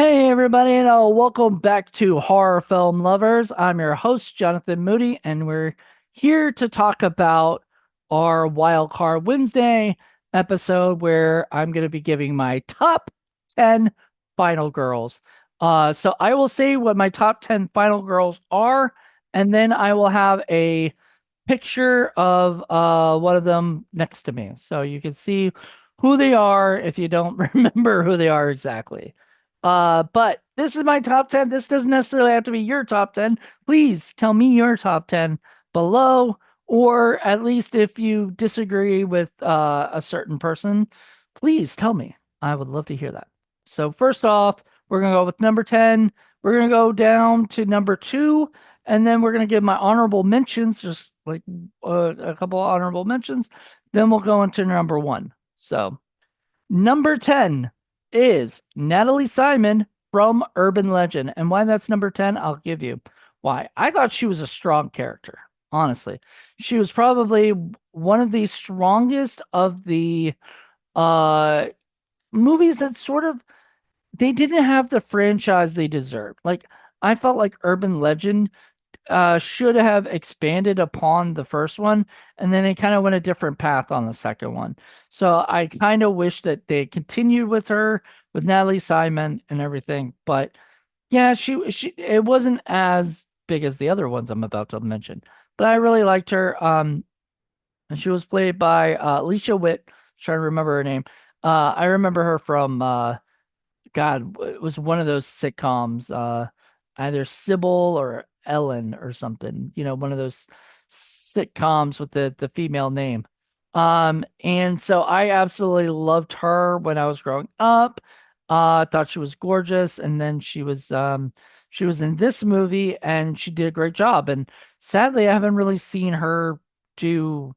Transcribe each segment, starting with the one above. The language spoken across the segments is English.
Hey everybody, and welcome back to Horror Film Lovers. I'm your host, Jonathan Moody, and we're here to talk about our Wildcard Wednesday episode where I'm going to be giving my top 10 final girls. So I will say what my top 10 final girls are, and then I will have a picture of one of them next to me. So you can see who they are if you don't remember who they are exactly. But this is my top 10. This doesn't necessarily have to be your top 10. Please tell me your top 10 below, or at least if you disagree with a certain person, please tell me. I would love to hear that. So, first off, we're going to go with number 10. We're going to go down to number 2, and then we're going to give my honorable mentions, just like a couple of honorable mentions. Then we'll go into number 1. So, number 10 is Natalie Simon from Urban Legend. And why that's number 10, I'll give you why. I thought she was a strong character, honestly. She was probably one of the strongest of the uh movies that sort of they didn't have the franchise they deserved. Like I felt like Urban Legend should have expanded upon the first one, and then they kind of went a different path on the second one. So I kind of wish that they continued with her, with Natalie Simon and everything. But yeah, she it wasn't as big as the other ones I'm about to mention. But I really liked her. And she was played by Alicia Witt. Trying to remember her name. I remember her from God, it was one of those sitcoms, either Sybil or Ellen or something, one of those sitcoms with the female name. And so I absolutely loved her when I was growing up. I thought she was gorgeous, and then she was in this movie and she did a great job. And sadly, I haven't really seen her do,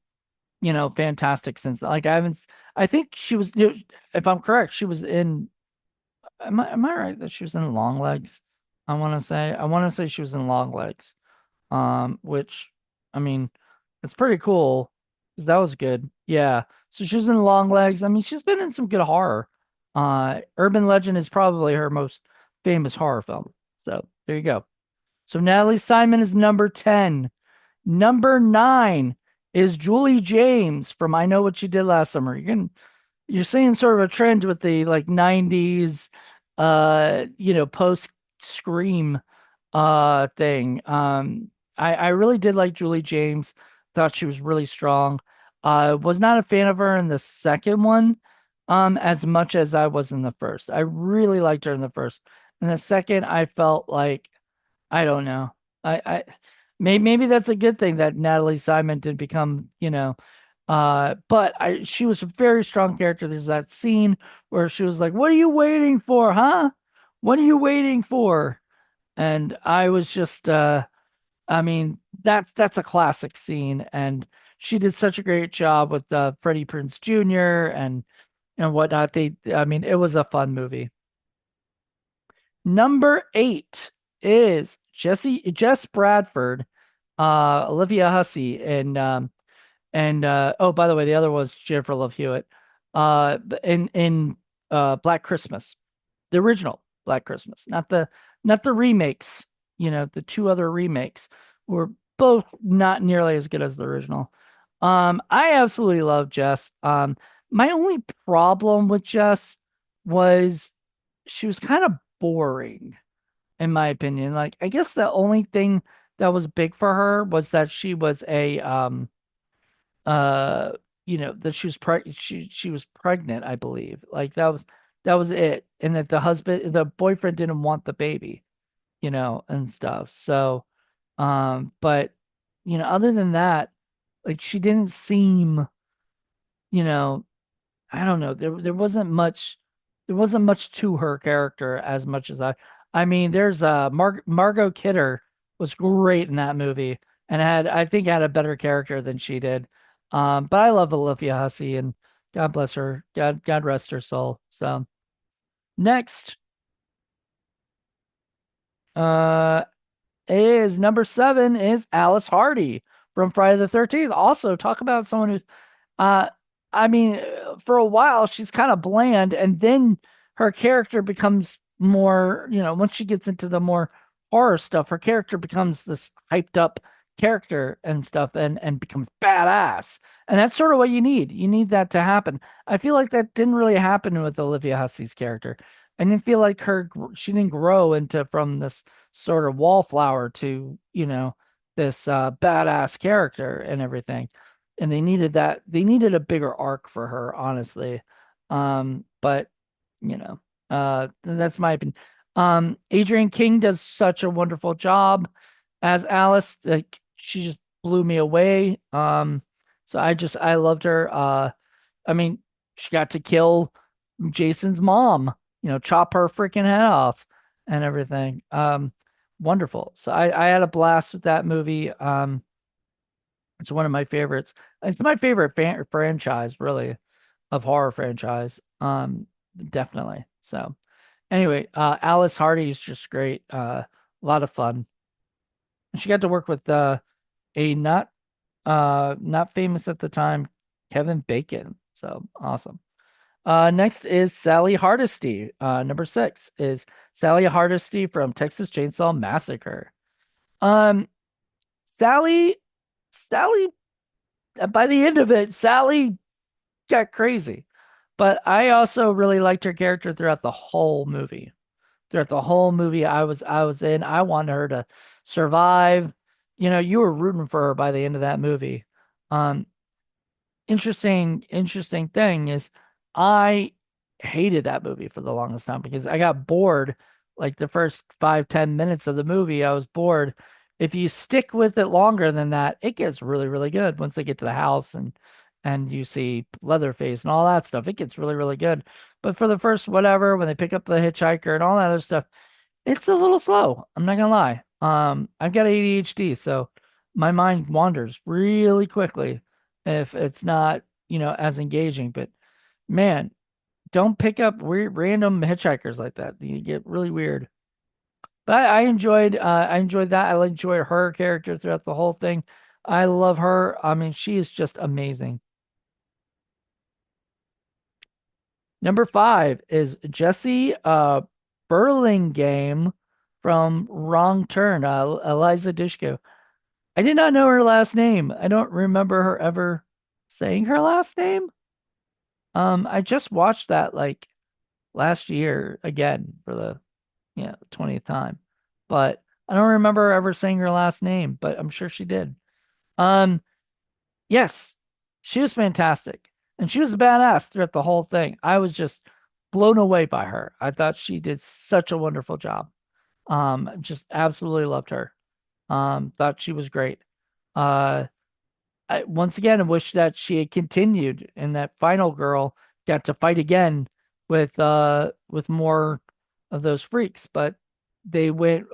fantastic since. Like I think she was, if I'm correct, she was in am I right that she was in Long Legs? I want to say she was in Long Legs. Which I mean, it's pretty cool because that was good. Yeah. So she was in Long Legs. I mean, she's been in some good horror. Urban Legend is probably her most famous horror film. So there you go. So Natalie Simon is number 10. Number 9 is Julie James from I Know What You Did Last Summer. You're seeing sort of a trend with the like 90s post Scream thing. I really did like Julie James. Thought she was really strong. Was not a fan of her in the second one as much as I was in the first. I really liked her in the first. In the second, I felt like I don't know. I maybe that's a good thing that Natalie Simon did become, but she was a very strong character. There's that scene where she was like, "What are you waiting for, huh? What are you waiting for?" And I was just I mean, that's a classic scene, and she did such a great job with Freddie Prinze Jr. and whatnot. I mean, it was a fun movie. Number 8 is Jess Bradford, Olivia Hussey, and oh, by the way, the other was Jennifer Love Hewitt. In Black Christmas, the original Black Christmas, not the remakes. The two other remakes were both not nearly as good as the original. I absolutely love Jess. My only problem with Jess was she was kind of boring, in my opinion. Like, I guess the only thing that was big for her was that she was a that she was pregnant, I believe. Like that was it. And that the boyfriend didn't want the baby, and stuff. So but other than that, like she didn't seem, you know I don't know, there wasn't much to her character as much as I mean, there's Margot Kidder was great in that movie and I think had a better character than she did. But I love Olivia Hussey, and God bless her. God rest her soul. So next uh is number 7 is Alice Hardy from Friday the 13th. Also, talk about someone who's uh I mean, for a while she's kind of bland, and then her character becomes more, once she gets into the more horror stuff, her character becomes this hyped up character and stuff and becomes badass. And that's sort of what you need. You need that to happen. I feel like that didn't really happen with Olivia Hussey's character. I didn't feel like she didn't grow into from this sort of wallflower to, this badass character and everything. And they needed that. They needed a bigger arc for her, honestly. But you know, that's my opinion. Adrienne King does such a wonderful job as Alice. Like she just blew me away. So I loved her. I mean, she got to kill Jason's mom, chop her freaking head off and everything. Wonderful. So I had a blast with that movie. It's one of my favorites. It's my favorite franchise, really, of horror franchise. Definitely. So anyway, Alice Hardy is just great. A lot of fun. She got to work with a not famous at the time, Kevin Bacon. So awesome. Next is Sally Hardesty. Number 6 is Sally Hardesty from Texas Chainsaw Massacre. Um, Sally, Sally, by the end of it, Sally got crazy. But I also really liked her character throughout the whole movie. Throughout the whole movie, I was in. I wanted her to survive. You were rooting for her by the end of that movie. Um, interesting thing is I hated that movie for the longest time because I got bored. Like the first 5-10 minutes of the movie, I was bored. If you stick with it longer than that, it gets really, really good once they get to the house and you see Leatherface and all that stuff. It gets really, really good. But for the first whatever, when they pick up the hitchhiker and all that other stuff, it's a little slow. I'm not gonna lie. I've got ADHD, so my mind wanders really quickly if it's not, as engaging. But man, don't pick up weird random hitchhikers like that. You get really weird. But I enjoyed that. I enjoyed her character throughout the whole thing. I love her. I mean, she is just amazing. Number 5 is Jesse Burlingame from Wrong Turn, Eliza Dushku. I did not know her last name. I don't remember her ever saying her last name. I just watched that like last year again for the 20th time. But I don't remember her ever saying her last name, but I'm sure she did. Um, yes, she was fantastic. And she was a badass throughout the whole thing. I was just blown away by her. I thought she did such a wonderful job. Just absolutely loved her. Thought she was great. Uh, once again, I wish that she had continued and that final girl got to fight again with more of those freaks, but they went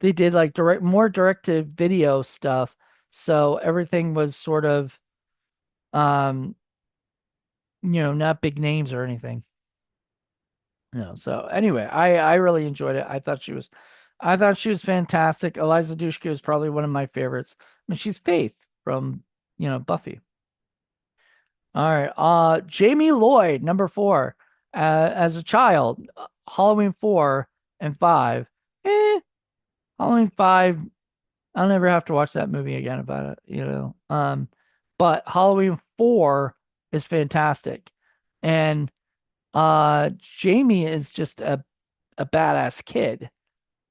they did like more direct to video stuff, so everything was sort of um not big names or anything. So anyway, I really enjoyed it. I thought she was fantastic. Eliza Dushku is probably one of my favorites. I mean, she's Faith from Buffy. All right. Jamie Lloyd, number 4. As a child, Halloween 4 and 5. Halloween 5, I'll never have to watch that movie again about it. But Halloween 4 is fantastic. And Jamie is just a badass kid,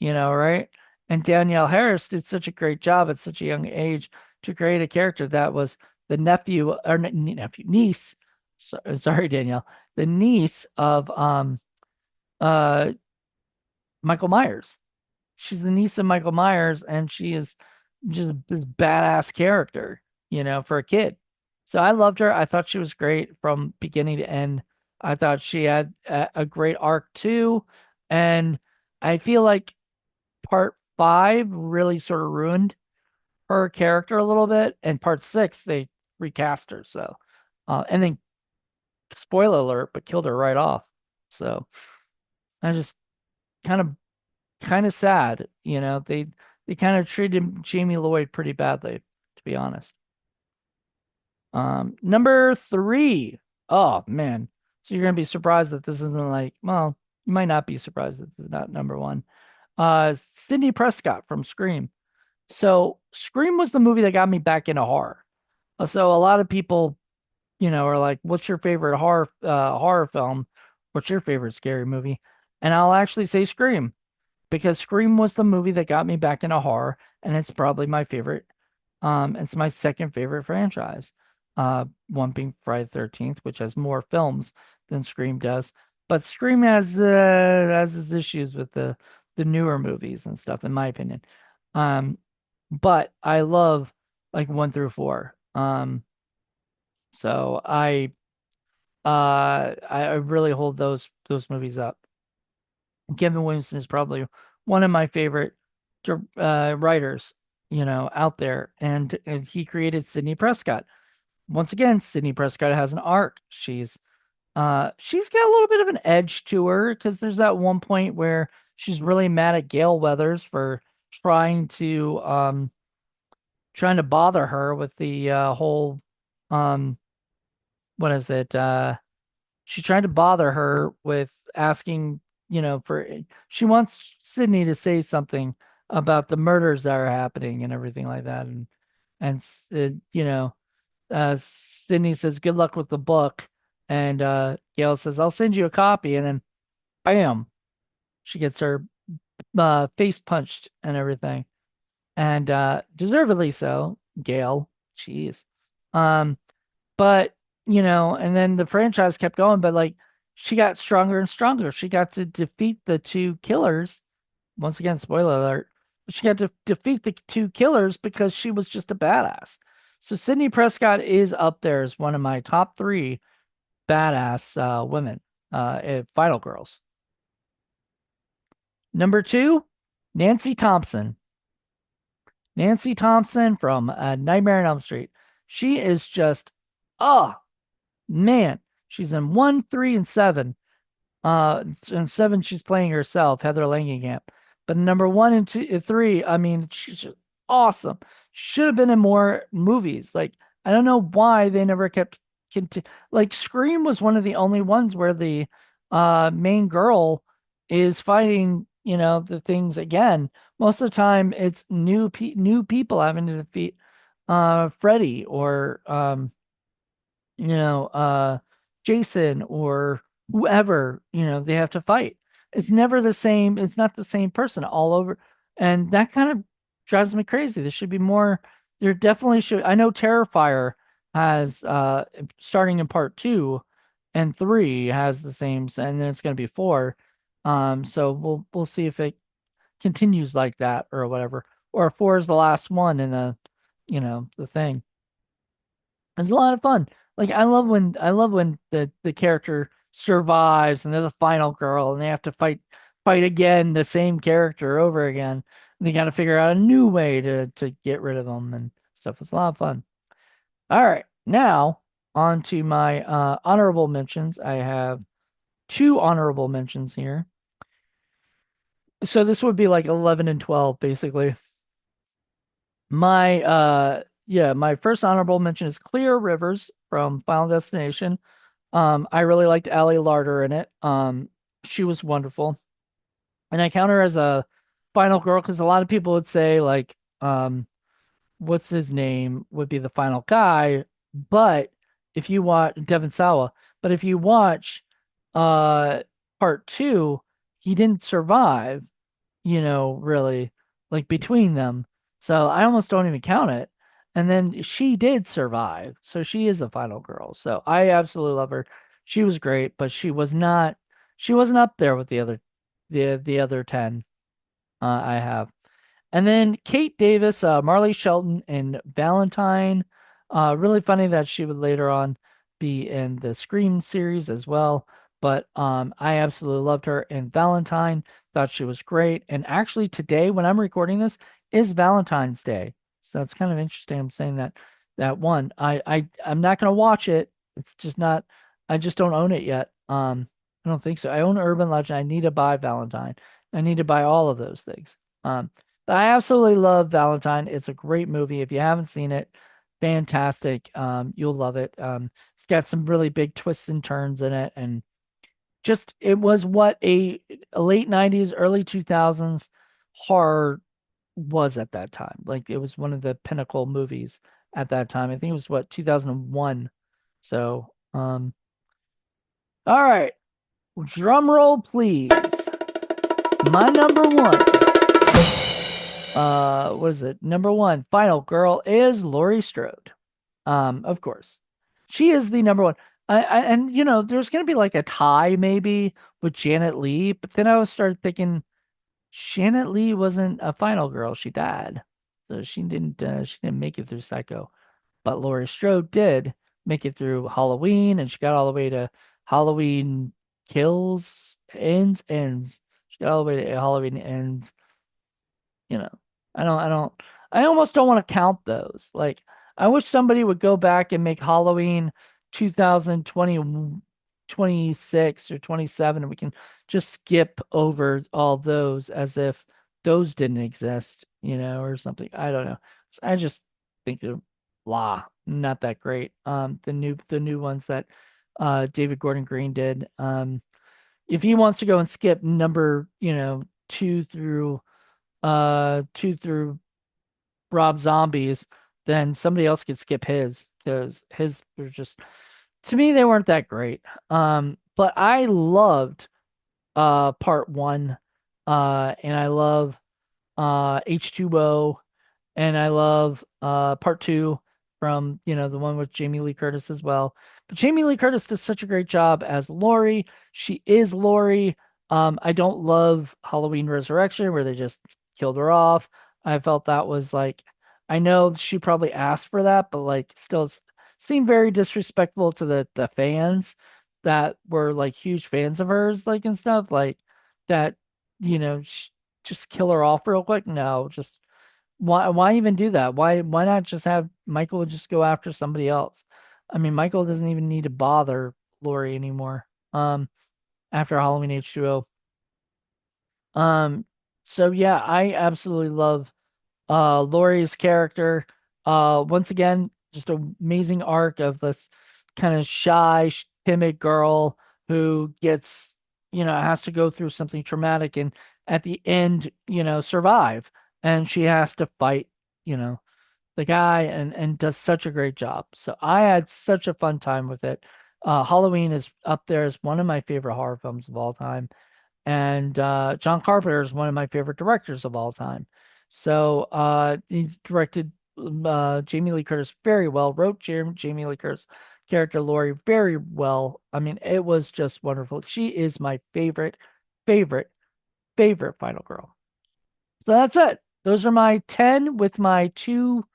right? And Danielle Harris did such a great job at such a young age to create a character that was the nephew or niece. Sorry, Danielle, the niece of uh Michael Myers. She's the niece of Michael Myers, and she is just this badass character, for a kid. So I loved her. I thought she was great from beginning to end. I thought she had a great arc too, and I feel like part 5 really sort of ruined her character a little bit, and part 6 they recast her. So, and then spoiler alert, but killed her right off. So I just kind of sad. They kind of treated Jamie Lloyd pretty badly, to be honest. Number 3. Oh man. So you're gonna be surprised that this isn't like, well, You might not be surprised that this is not number one. Sidney Prescott from Scream. So Scream was the movie that got me back into horror. So a lot of people, are like, "What's your favorite horror film? What's your favorite scary movie?" And I'll actually say Scream because Scream was the movie that got me back into horror, and it's probably my favorite. It's my second favorite franchise. One being Friday the 13th, which has more films than Scream does, but Scream has its issues with the newer movies and stuff, in my opinion. Um, but I love like one through four. So I really hold those movies up. Kevin Williamson is probably one of my favorite writers, out there, and he created Sidney Prescott. Once again, Sidney Prescott has an arc. She's got a little bit of an edge to her because there's that one point where she's really mad at Gail Weathers for trying to trying to bother her with the whole um what is it? She tried to bother her with asking, for she wants Sydney to say something about the murders that are happening and everything like that. And Sydney says, "Good luck with the book." And Gail says, "I'll send you a copy." And then bam, she gets her face punched and everything. And deservedly so, Gail. Jeez. Um, but and then the franchise kept going, but like she got stronger and stronger. She got to defeat the two killers. Once again, spoiler alert. But she got to defeat the two killers because she was just a badass. So Sidney Prescott is up there as one of my top three badass women, Final Girls. Number two, Nancy Thompson. Nancy Thompson from Nightmare on Elm Street. She is just, oh, man, she's in one, three, and seven. And seven, she's playing herself, Heather Langenkamp. But number one and two, three, I mean, she's just awesome. Should have been in more movies. Like, I don't know why they never kept like Scream was one of the only ones where the main girl is fighting, the things again. Most of the time, it's new people having to defeat Freddy or you know, uh, Jason or whoever, they have to fight. It's never the same. It's not the same person all over. And that kind of drives me crazy. There should be more. There definitely should. I know Terrifier has, starting in part two and three has the same, and then it's going to be four. So we'll see if it continues like that or whatever, or if four is the last one in the thing. It's a lot of fun. Like I love when the character survives and they're the final girl and they have to fight again the same character over again. And they got to figure out a new way to get rid of them and stuff. It's a lot of fun. All right, now on to my honorable mentions. I have two honorable mentions here. So this would be like 11 and 12 basically. My first honorable mention is Clear Rivers from Final Destination. I really liked Ali Larter in it. She was wonderful. And I count her as a final girl because a lot of people would say like, what's his name would be the final guy, but if you watch Devon Sawa, but if you watch uh part two, he didn't survive, really like between them. So I almost don't even count it. And then she did survive. So she is a final girl. So I absolutely love her. She was great, but she wasn't up there with the other 10 I have. And then Kate Davis, Marley Shelton, and Valentine. Really funny that she would later on be in the Scream series as well. But I absolutely loved her in Valentine. Thought she was great. And actually, today, when I'm recording this, is Valentine's Day. So it's kind of interesting. I'm saying that one. I'm not gonna watch it. It's just not. I just don't own it yet. I don't think so. I own Urban Legend. I need to buy Valentine. I need to buy all of those things. I absolutely love Valentine. It's a great movie. If you haven't seen it, fantastic. You'll love it. It's got some really big twists and turns in it, and just it was what a late 90s, early 2000s horror was at that time. Like it was one of the pinnacle movies at that time. I think it was what 2001. So, all right, drum roll please. My number one, what is it? Number one final girl is Laurie Strode. Of course, she is the number one. And there's gonna be like a tie maybe with Janet Leigh, but then I started thinking Janet Leigh wasn't a final girl. She died, so she didn't make it through Psycho. But Laurie Strode did make it through Halloween, and she got all the way to Halloween Kills, ends. She got all the way to Halloween Ends. You know, I almost don't want to count those. Like, I wish somebody would go back and make Halloween 2020, 26 or 27, and we can just skip over all those as if those didn't exist, or something. I don't know. I just think they're blah, not that great. The new ones that David Gordon Green did. If he wants to go and skip number, two through Rob Zombies, then somebody else could skip his because his were just, to me, they weren't that great. But I loved part one, and I love H2O, and I love part two from the one with Jamie Lee Curtis as well. But Jamie Lee Curtis does such a great job as Laurie. She is Laurie. I don't love Halloween Resurrection where they just killed her off. I felt that was like, I know she probably asked for that, but like still seemed very disrespectful to the fans that were like huge fans of hers, like and stuff like that. Just kill her off real quick. No, just why even do that? Why not just have Michael just go after somebody else? I mean, Michael doesn't even need to bother Laurie anymore. After Halloween H2O. Um, so yeah, I absolutely love Laurie's character. Once again, just an amazing arc of this kind of shy, timid girl who gets, has to go through something traumatic and at the end, survive. And she has to fight, you know, the guy and does such a great job. So I had such a fun time with it. Halloween is up there as one of my favorite horror films of all time. And John Carpenter is one of my favorite directors of all time. So he directed Jamie Lee Curtis very well, wrote Jamie Lee Curtis character Laurie very well. I mean, it was just wonderful. She is my favorite, favorite, favorite final girl. So that's it. Those are my 10 with my two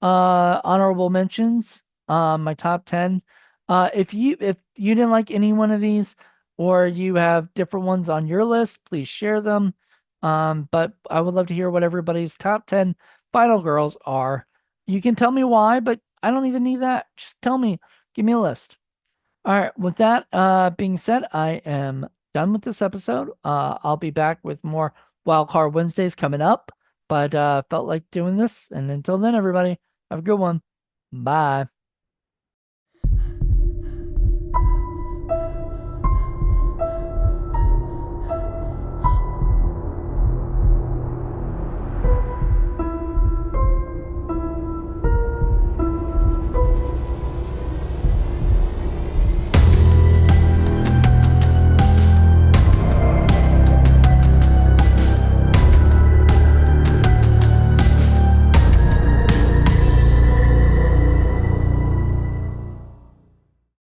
honorable mentions, my top 10. If you didn't like any one of these or you have different ones on your list, please share them. But I would love to hear what everybody's top 10 final girls are. You can tell me why, but I don't even need that. Just tell me, give me a list. All right, with that being said, I am done with this episode. I'll be back with more Wildcard Wednesdays coming up, but felt like doing this. And until then, everybody, have a good one. Bye.